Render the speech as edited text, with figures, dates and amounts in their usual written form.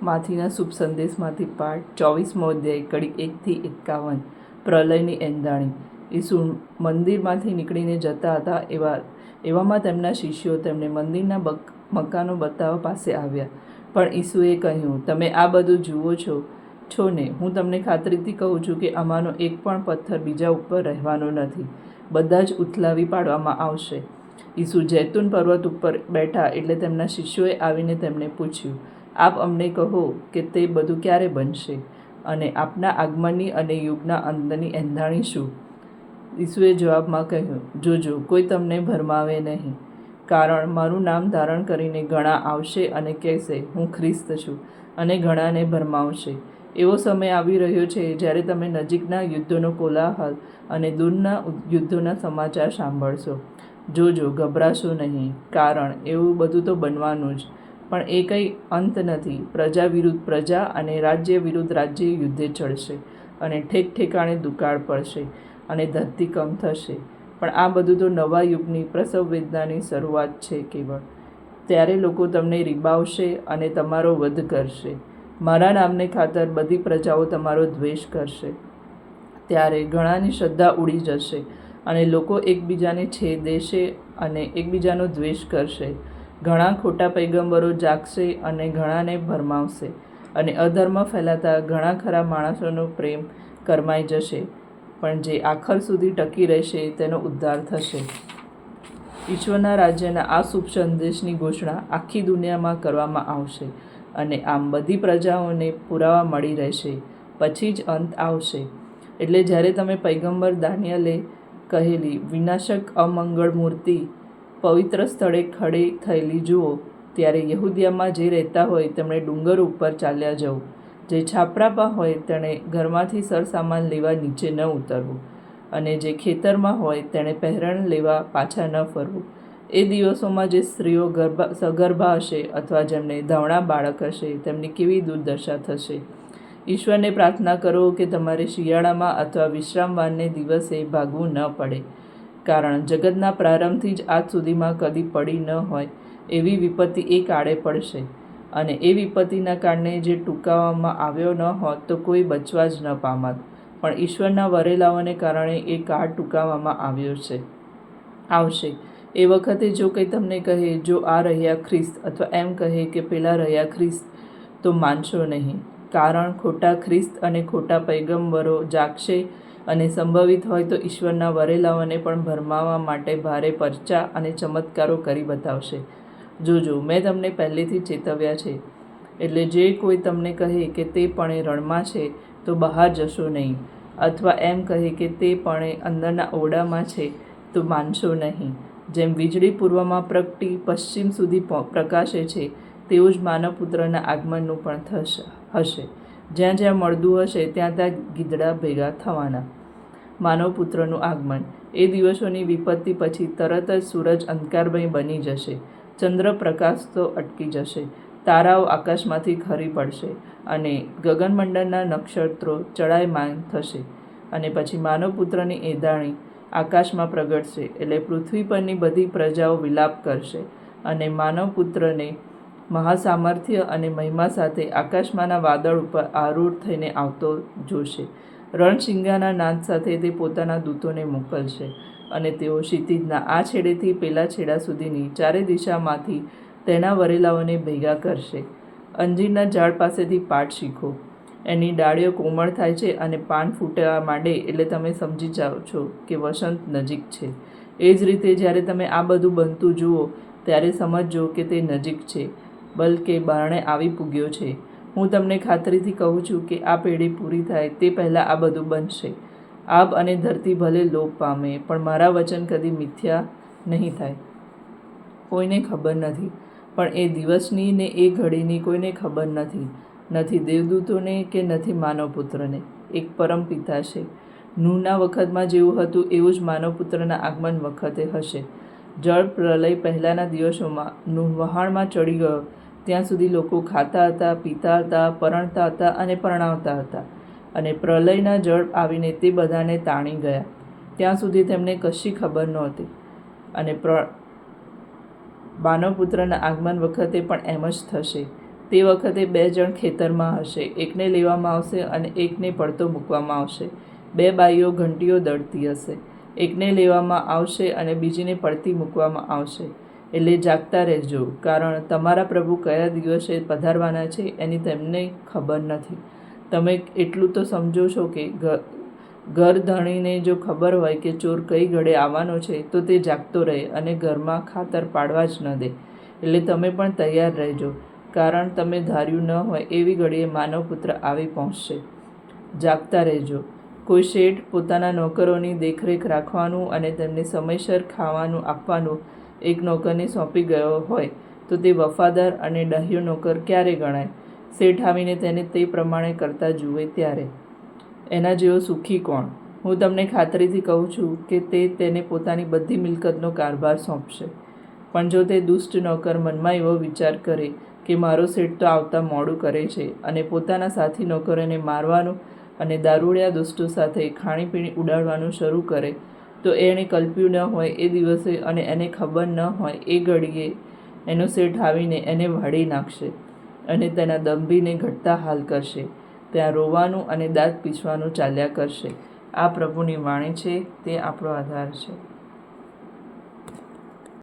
માથીના શુભ સંદેશમાંથી પાઠ 24મો અધ્યાય કડી 1-51 પ્રલયની એંધાણી. ઈસુ મંદિરમાંથી નીકળીને જતા હતા એવામાં તેમના શિષ્યો તેમને મંદિરના મકાનો બતાવવા પાસે આવ્યા. પણ ઈસુએ કહ્યું, તમે આ બધું જુઓ છો ને? હું તમને ખાતરીથી કહું છું કે આમાંનો એક પણ પથ્થર બીજા ઉપર રહેવાનો નથી, બધા જ ઉથલાવી પાડવામાં આવશે. ઈસુ જૈતૂન પર્વત ઉપર બેઠા એટલે તેમના શિષ્યોએ આવીને તેમને પૂછ્યું, આપ અમને કહો કે તે બધું ક્યારે બનશે, અને આપના આગમનની અને યુગના અંતની એંધાણી શું? ઈસુએ જવાબમાં કહ્યું, જોજો, કોઈ તમને ભરમાવે નહીં. કારણ મારું નામ ધારણ કરીને ઘણા આવશે અને કહેશે, હું ખ્રિસ્ત છું, અને ઘણાને ભરમાવશે. એવો સમય આવી રહ્યો છે જ્યારે તમે નજીકના યુદ્ધોનો કોલાહલ અને દૂરના યુદ્ધોના સમાચાર સાંભળશો. જોજો, ગભરાશો નહીં, કારણ એવું બધું તો બનવાનું જ, પણ એ કંઈ અંત નથી. પ્રજા વિરુદ્ધ પ્રજા અને રાજ્ય વિરુદ્ધ રાજ્ય યુદ્ધે ચડશે, અને ઠેક ઠેકાણે દુકાળ પડશે અને ધરતીકંપ થશે. પણ આ બધું તો નવા યુગની પ્રસવ વેદનાની શરૂઆત છે કેવળ. ત્યારે લોકો તમને રીબાવશે અને તમારો વધ કરશે. મારા નામને ખાતર બધી પ્રજાઓ તમારો દ્વેષ કરશે. ત્યારે ઘણાની શ્રદ્ધા ઉડી જશે અને લોકો એકબીજાને છેદેશે અને એકબીજાનો દ્વેષ કરશે. ઘણા ખોટા પૈગંબરો જાગશે અને ઘણાને ભરમાવશે, અને અધર્મ ફેલાતા ઘણા ખરા માણસોનો પ્રેમ કરમાઈ જશે. પણ જે આખર સુધી ટકી રહેશે તેનો ઉદ્ધાર થશે. ઈશ્વરના રાજ્યના આ શુભ સંદેશની ઘોષણા આખી દુનિયામાં કરવામાં આવશે, અને આમ બધી પ્રજાઓને પુરાવા મળી રહેશે. પછી જ અંત આવશે. એટલે જ્યારે તમે પૈગંબર દાનિયેલે કહેલી વિનાશક અમંગળ મૂર્તિ પવિત્ર સ્થળે ખડી થયેલી જુઓ, ત્યારે યહૂદિયામાં જે રહેતા હોય તેમણે ડુંગર ઉપર ચાલ્યા જવું. જે છાપરામાં હોય તેણે ઘરમાંથી સરસામાન લેવા નીચે ન ઉતરવું, અને જે ખેતરમાં હોય તેણે પહેરણ લેવા પાછા ન ફરવું. એ દિવસોમાં જે સ્ત્રીઓ સગર્ભા હશે અથવા જેમને ધાવણા બાળક હશે તેમની કેવી દુર્દશા થશે. ઈશ્વરને પ્રાર્થના કરો કે તમારે શિયાળામાં અથવા વિશ્રામવારને દિવસે ભાગવું ન પડે, કારણ જગતના પ્રારંભથી જ આજ સુધીમાં કદી પડી ન હોય એવી વિપત્તિ એક આડે પડશે, અને એ વિપત્તિના કારણે જે ટૂંકાવવામાં આવ્યો ન હોત તો કોઈ બચવા જ ન પામત. પણ ઈશ્વરના વરેલાઓને કારણે એ કાળ ટૂંકાવવામાં આવશે. એ વખતે જો કંઈ તમને કહે, જો આ રહ્યા ખ્રિસ્ત, અથવા એમ કહે કે પેલા રહ્યા ખ્રિસ્ત, તો માનશો નહીં. કારણ ખોટા ખ્રિસ્ત અને ખોટા પૈગંબરો જાગશે અને સંભવિત હોય તો ઈશ્વરના વરેલાઓને પણ ભરમાવવા માટે ભારે પરચા અને ચમત્કારો કરી બતાવશે. જોજો, મેં તમને પહેલેથી ચેતવ્યા છે. એટલે જે કોઈ તમને કહે કે તે પણે રણમાં છે તો બહાર જશો નહીં, અથવા એમ કહે કે તે પણે અંદરના ઓરડામાં છે તો માનશો નહીં. જેમ વીજળી પૂર્વમાં પ્રગટી પશ્ચિમ સુધી પ્રકાશે છે, તેવું જ માનવપુત્રના આગમનનું પણ હશે. જ્યાં જ્યાં મળદું હશે ત્યાં ત્યાં ગીદડા ભેગા થવાના. માનવપુત્રનું આગમન. એ દિવસોની વિપત્તિ પછી તરત જ સૂરજ અંધકારમય બની જશે, ચંદ્ર પ્રકાશ તો અટકી જશે, તારાઓ આકાશમાંથી ખરી પડશે, અને ગગનમંડળના નક્ષત્રો ચડાયમાન થશે. અને પછી માનવપુત્રની એંધાણી આકાશમાં પ્રગટશે, એટલે પૃથ્વી પરની બધી પ્રજાઓ વિલાપ કરશે, અને માનવપુત્રને મહાસામર્થ્ય અને મહિમા સાથે આકાશમાંના વાદળ ઉપર આરૂઢ થઈને આવતો જોશે. રણશિંગાના નાદ સાથે તે પોતાના દૂતોને મોકલશે, અને તેઓ ક્ષિતિજના આ છેડેથી પેલા છેડા સુધીની ચારે દિશામાંથી તેના વરેલાઓને ભેગા કરશે. અંજીરના ઝાડ પાસેથી પાઠ શીખો. એની ડાળીઓ કોમળ થાય છે અને પાન ફૂટવા માંડે એટલે તમે સમજી જાઓ છો કે વસંત નજીક છે. એ જ રીતે જ્યારે તમે આ બધું બનતું જુઓ ત્યારે સમજજો કે તે નજીક છે, બલકે બારણે આવી પૂગ્યો છે. હું તમને ખાતરીથી કહું છું કે આ પેઢી પૂરી થાય તે પહેલાં આ બધું બનશે. આબ અને ધરતી ભલે લોપ પામે, પણ મારા વચન કદી મિથ્યા નહીં થાય. કોઈને ખબર નથી, પણ એ દિવસની ને એ ઘડીની કોઈને ખબર નથી, નથી દેવદૂતોને કે નથી માનવપુત્રને. એક પરમ પિતા છે. નૂહના વખતમાં જેવું હતું એવું જ માનવપુત્રના આગમન વખતે હશે. જળ પ્રલય પહેલાંના દિવસોમાં નૂહ વહાણમાં ચડી ગયો ત્યાં સુધી લોકો ખાતા હતા, પીતા હતા, પરણતા હતા અને પરણાવતા હતા, અને પ્રલયના જળ આવીને તે બધાને તાણી ગયા. ત્યાં સુધી તેમને કશી ખબર નહોતી. અને માનવપુત્રના આગમન વખતે પણ એમ જ થશે. તે વખતે 2 જણ ખેતરમાં હશે, એકને લેવામાં આવશે અને એકને પડતો મૂકવામાં આવશે. 2 બાઈઓ ઘંટીઓ દળતી હશે, એકને લેવામાં આવશે અને બીજીને પડતી મૂકવામાં આવશે. એટલે જાગતા રહેજો, કારણ તમારા પ્રભુ કયા દિવસે પધારવાના છે એની તેમને ખબર નથી. તમે એટલું તો સમજો છો કે ઘર ધણીને જો ખબર હોય કે ચોર કઈ ઘડે આવવાનો છે તો તે જાગતો રહે અને ઘરમાં ખાતર પાડવા જ ન દે. એટલે તમે પણ તૈયાર રહેજો, કારણ તમે ધાર્યું ન હોય એવી ઘડીએ માનવપુત્ર આવી પહોંચશે. જાગતા રહેજો. કોઈ શેઠ પોતાના નોકરોની દેખરેખ રાખવાનું અને તેમને સમયસર ખાવાનું આપવાનું એક નોકરને સોંપી ગયો હોય તો તે વફાદાર અને ડાહ્યો નોકર ક્યારે ગણાય? શેઠ આવીને તેને તે પ્રમાણે કરતા જુએ ત્યારે. એના જેવો સુખી કોણ? હું તમને ખાતરીથી કહું છું કે તે તેને પોતાની બધી મિલકતનો કારભાર સોંપશે. પણ જો તે દુષ્ટ નોકર મનમાં એવો વિચાર કરે કે મારો શેઠ તો આવતા મોડું કરે છે અને પોતાના સાથી નોકરોને મારવાનું અને દારૂડિયા દોસ્તો સાથે ખાણીપીણી ઉડાડવાનું શરૂ કરે, તો એણે કલ્પ્યું ન હોય એ દિવસે અને એને ખબર ન હોય એ ઘડીએ એનો શેઠ આવીને એને વાળી નાખશે અને તેના દંભીને ઘટતા હાલ કરશે. ત્યાં રોવાનું અને દાંત પીસવાનું ચાલ્યા કરશે. આ પ્રભુની વાણી છે, તે આપણો આધાર છે.